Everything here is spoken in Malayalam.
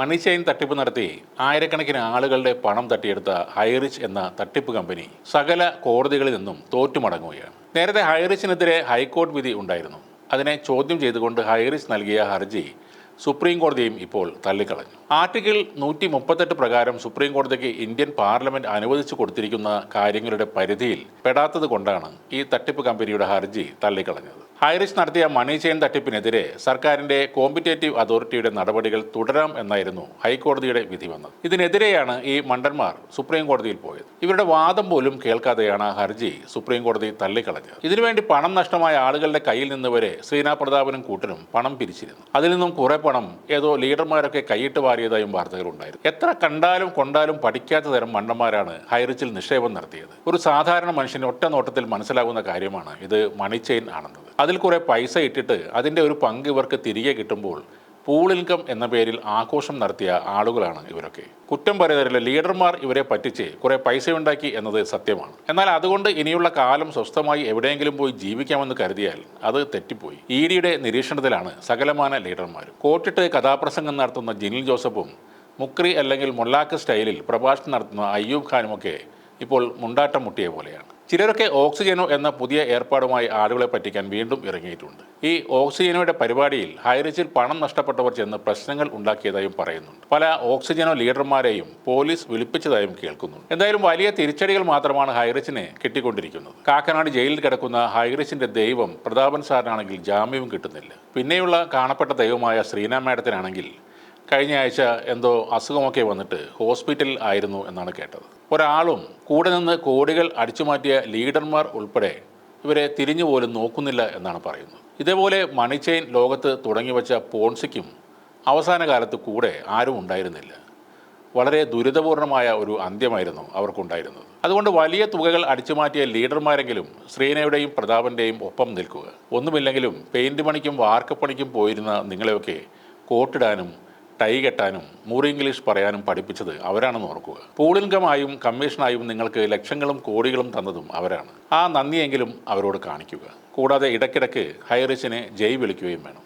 മണി ചെയിൻ തട്ടിപ്പ് നടത്തി ആയിരക്കണക്കിന് ആളുകളുടെ പണം തട്ടിയെടുത്ത ഹൈറിച്ച് എന്ന തട്ടിപ്പ് കമ്പനി സകല കോടതികളിൽ നിന്നും തോറ്റുമടങ്ങുകയാണ്. നേരത്തെ ഹൈറിച്ചിനെതിരെ ഹൈക്കോടതി വിധി ഉണ്ടായിരുന്നു. അതിനെ ചോദ്യം ചെയ്തുകൊണ്ട് ഹൈറിച്ച് നൽകിയ ഹർജി സുപ്രീം കോടതിയും ഇപ്പോൾ തള്ളിക്കളഞ്ഞു. ആർട്ടിക്കിൾ 138 പ്രകാരം സുപ്രീം കോടതിക്ക് ഇന്ത്യൻ പാർലമെന്റ് അനുവദിച്ചു കൊടുത്തിരിക്കുന്ന കാര്യങ്ങളുടെ പരിധിയിൽ പെടാത്തത് കൊണ്ടാണ് ഈ തട്ടിപ്പ് കമ്പനിയുടെ ഹർജി തള്ളിക്കളഞ്ഞത്. ഹൈറിച്ച് നടത്തിയ മണി ചെയിൻ തട്ടിപ്പിനെതിരെ സർക്കാരിന്റെ കോമ്പറ്റേറ്റീവ് അതോറിറ്റിയുടെ നടപടികൾ തുടരാം എന്നായിരുന്നു ഹൈക്കോടതിയുടെ വിധി വന്നത്. ഇതിനെതിരെയാണ് ഈ മണ്ടന്മാർ സുപ്രീം കോടതിയിൽ പോയത്. ഇവരുടെ വാദം പോലും കേൾക്കാതെയാണ് ഹർജി സുപ്രീം കോടതി തള്ളിക്കളഞ്ഞത്. ഇതിനുവേണ്ടി പണം നഷ്ടമായ ആളുകളുടെ കയ്യിൽ നിന്ന് വരെ ശ്രീനാ പ്രതാപനും കൂട്ടരും പണം പിരിച്ചിരുന്നു. അതിൽ നിന്നും കുറെ പണം ഏതോ ലീഡർമാരൊക്കെ കൈയിട്ട് വാരിയതായും വാർത്തകളുണ്ടായിരുന്നു. എത്ര കണ്ടാലും കൊണ്ടാലും പഠിക്കാത്ത തരം മണ്ടന്മാരാണ് ഹൈറിച്ചിൽ നിക്ഷേപം നടത്തിയത്. ഒരു സാധാരണ മനുഷ്യന് ഒറ്റ നോട്ടത്തിൽ മനസ്സിലാകുന്ന കാര്യമാണ് ഇത് മണി ചെയിൻ ആണെന്നത്. അതിൽ കുറെ പൈസ ഇട്ടിട്ട് അതിൻ്റെ ഒരു പങ്ക് ഇവർക്ക് തിരികെ കിട്ടുമ്പോൾ പൂൾ ഇൻകം എന്ന പേരിൽ ആഘോഷം നടത്തിയ ആളുകളാണ് ഇവരൊക്കെ. കുറ്റം പറയുന്നവരില്ല, ലീഡർമാർ ഇവരെ പറ്റിച്ച് കുറെ പൈസ ഉണ്ടാക്കി എന്നത് സത്യമാണ്. എന്നാൽ അതുകൊണ്ട് ഇനിയുള്ള കാലം സ്വസ്ഥമായി എവിടെയെങ്കിലും പോയി ജീവിക്കാമെന്ന് കരുതിയാൽ അത് തെറ്റിപ്പോയി. ഇഡിയുടെ നിരീക്ഷണത്തിലാണ് സകലമാന ലീഡർമാരും. കോട്ടിട്ട് കഥാപ്രസംഗം നടത്തുന്ന ജിനിൽ ജോസഫും മുക്രി അല്ലെങ്കിൽ മൊല്ലാക്ക് സ്റ്റൈലിൽ പ്രഭാഷണം നടത്തുന്ന അയ്യൂബ് ഖാനുമൊക്കെ ഇപ്പോൾ മുണ്ടാട്ടം മുട്ടിയ പോലെയാണ്. ചിലരൊക്കെ ഓക്സിജനോ എന്ന പുതിയ ഏർപ്പാടുമായി ആളുകളെ പറ്റിക്കാൻ വീണ്ടും ഇറങ്ങിയിട്ടുണ്ട്. ഈ ഓക്സിജനോയുടെ പരിപാടിയിൽ ഹൈറിച്ചിൽ പണം നഷ്ടപ്പെട്ടവർ ചെന്ന് പ്രശ്നങ്ങൾ ഉണ്ടാക്കിയതായും പറയുന്നുണ്ട്. പല ഓക്സിജനോ ലീഡർമാരെയും പോലീസ് വിളിപ്പിച്ചതായും കേൾക്കുന്നുണ്ട്. എന്തായാലും വലിയ തിരിച്ചടികൾ മാത്രമാണ് ഹൈറിച്ചിനെ കിട്ടിക്കൊണ്ടിരിക്കുന്നത്. കാക്കനാട് ജയിലിൽ കിടക്കുന്ന ഹൈറിച്ചിന്റെ ദൈവം പ്രതാപൻ സാറിനാണെങ്കിൽ ജാമ്യവും കിട്ടുന്നില്ല. പിന്നെയുള്ള കാണപ്പെട്ട ദൈവമായ ശ്രീനാ മാഡത്തിനാണെങ്കിൽ കഴിഞ്ഞ ആഴ്ച എന്തോ അസുഖമൊക്കെ വന്നിട്ട് ഹോസ്പിറ്റലിൽ ആയിരുന്നു എന്നാണ് കേട്ടത്. ഒരാളും കൂടെ നിന്ന് കോടികൾ അടിച്ചുമാറ്റിയ ലീഡർമാർ ഉൾപ്പെടെ ഇവരെ തിരിഞ്ഞു പോലും നോക്കുന്നില്ല എന്നാണ് പറയുന്നത്. ഇതേപോലെ മണി ചെയിൻ ലോകത്ത് തുടങ്ങിവെച്ച പോൺസിക്കും അവസാന കാലത്ത് കൂടെ ആരും ഉണ്ടായിരുന്നില്ല. വളരെ ദുരിതപൂർണമായ ഒരു അന്ത്യമായിരുന്നു അവർക്കുണ്ടായിരുന്നത്. അതുകൊണ്ട് വലിയ തുകകൾ അടിച്ചുമാറ്റിയ ലീഡർമാരെങ്കിലും ശ്രീനയുടെയും പ്രതാപൻ്റെയും ഒപ്പം നിൽക്കുക. ഒന്നുമില്ലെങ്കിലും പെയിൻറ് പണിക്കും വാർക്കപ്പണിക്കും പോയിരുന്ന നിങ്ങളെയൊക്കെ കോട്ടിടാനും ടൈ കെട്ടാനും മൂറി ഇംഗ്ലീഷ് പറയാനും പഠിപ്പിച്ചത് അവരാണെന്ന് ഓർക്കുക. പൂൾ ഇൻകമായും കമ്മീഷനായും നിങ്ങൾക്ക് ലക്ഷങ്ങളും കോടികളും തന്നതും അവരാണ്. ആ നന്ദിയെങ്കിലും അവരോട് കാണിക്കുക. കൂടാതെ ഇടയ്ക്കിടയ്ക്ക് ഹൈറിച്ചിനെ ജയ് വിളിക്കുകയും വേണം.